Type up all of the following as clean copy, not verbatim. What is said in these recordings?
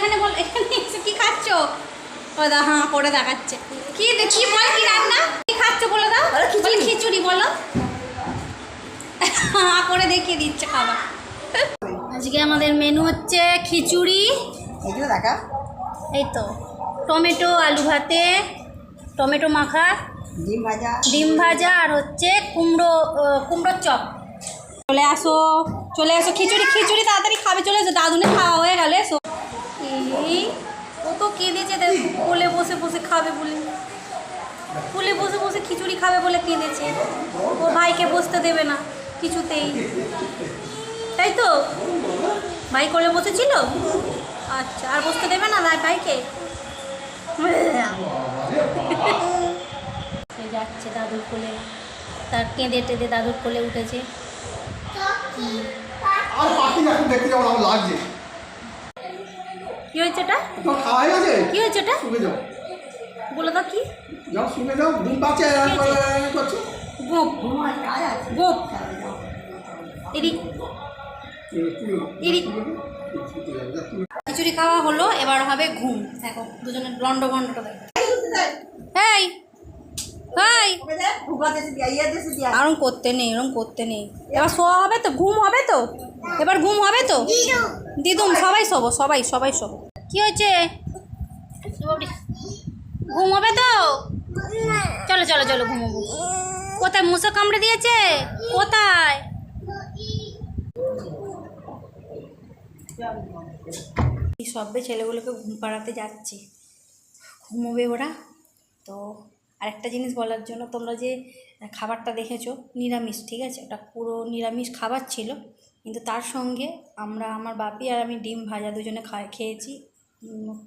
এখানে বল, এখানে এসে কি খাচ্ছ? ও দা হাঁ করে দেখাচ্ছে। কি কি বল, কি রান্না, কি খাচ্ছ বলে দাও। খিচুড়ি বলো। হাঁ করে দেখিয়ে দিচ্ছে খাবার। আজকে আমাদের মেনু হচ্ছে খিচুড়ি, এই তো টমেটো আলু ভাতে, টমেটো মাখা, ডিম ভাজা আর হচ্ছে কুমড়োর চপ। চলে আসো খিচুড়ি তাড়াতাড়ি খাবে, চলে এসো, দাদুনে খাওয়া হয়ে গেলে। এসো। এই ও তো কেঁদেছে, কোলে বসে বসে খাবে বলে, কোলে বসে বসে খিচুড়ি খাবে বলে কেঁদেছে। ও ভাইকে বসতে দেবে না কিছুতেই, তাই তো? ভাই কোলে বসেছিল, আচ্ছা, আর বসতে দেবে না ভাইকে। যাচ্ছে দাদুর কোলে, তার কেঁদে টেঁদে দাদুর কোলে উঠেছে। কি হয়েছে এটা? কি হয়েছে এটা বলে দাও। কি গোপ খিচুড়ি খাওয়া হলো, এবার হবে ঘুম। দেখো দুজনের লন্ড ভন্ডটা দেখো। এই আরম করতে নেই, এবার শোয়া হবে তো, ঘুম হবে তো, এবার ঘুম হবে তো। দিদুম সবাই শোবো, সবাই শোবো। কি হয়েছে? ঘুম হবে তো? চলো ঘুমোবো। কোথায় মশা কামড়ে দিয়েছে? কোথায়? এই সবে ছেলেগুলোকে ঘুম পাড়াতে যাচ্ছি, ঘুমোবে ওরা। তো আরেকটা জিনিস বলার জন্য, তোমরা যে খাবারটা দেখেছো নিরামিষ, ঠিক আছে, ওটা পুরো নিরামিষ খাবার ছিল, কিন্তু তার সঙ্গে আমার বাপি আর আমি ডিম ভাজা দুজনে খেয়েছি,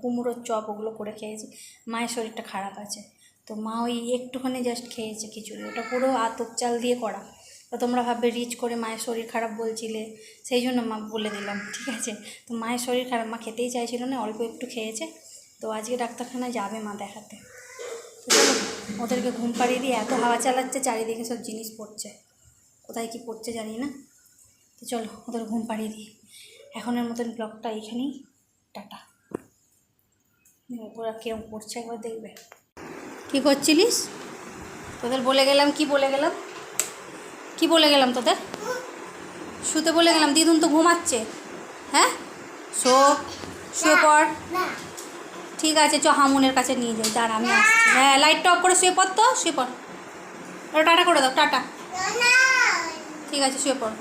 কুমড়োর চপ ওগুলো করে খেয়েছি। মায়ের শরীরটা খারাপ আছে, তো মা ওই একটুখানি জাস্ট খেয়েছে খিচুড়ি, ওটা পুরো আতপ চাল দিয়ে করা। তো তোমরা ভাববে রিচ করে মায়ের শরীর খারাপ বলছিলে, সেই জন্য মা বলে দিলাম, ঠিক আছে? তো মায়ের শরীর খারাপ, মা খেতেই চাইছিল না, অল্প একটু খেয়েছে। তো আজকে ডাক্তারখানায় যাবে মা দেখাতে। তো চলো ওদেরকে ঘুম পাড়িয়ে দিয়ে, এত হাওয়া চালাচ্ছে চারিদিকে, সব জিনিস পড়ছে, কোথায় কি পড়ছে জানি না। তো চলো ওদের ঘুম পাড়িয়ে দিই। এখনের মতন ব্লগটা এইখানেই, টাটা। ওরা কেরম পড়ছে একবার দেখবে। কি করছিলিস? তোদের বলে গেলাম, কি বলে গেলাম তোদের? শুতে বলে গেলাম, দিদুন তো ঘুমাচ্ছে। হ্যাঁ, শুয়ে পড়। ঠিক আছে, চ হামুনের কাছে নিয়ে যাই, দাঁড়া আমি আসছি। হ্যাঁ, লাইটটা অফ করে শুয়ে পড় তো, শুয়ে পড়। টাটা করে দাও, টাটা। ঠিক আছে, শুয়ে পড়।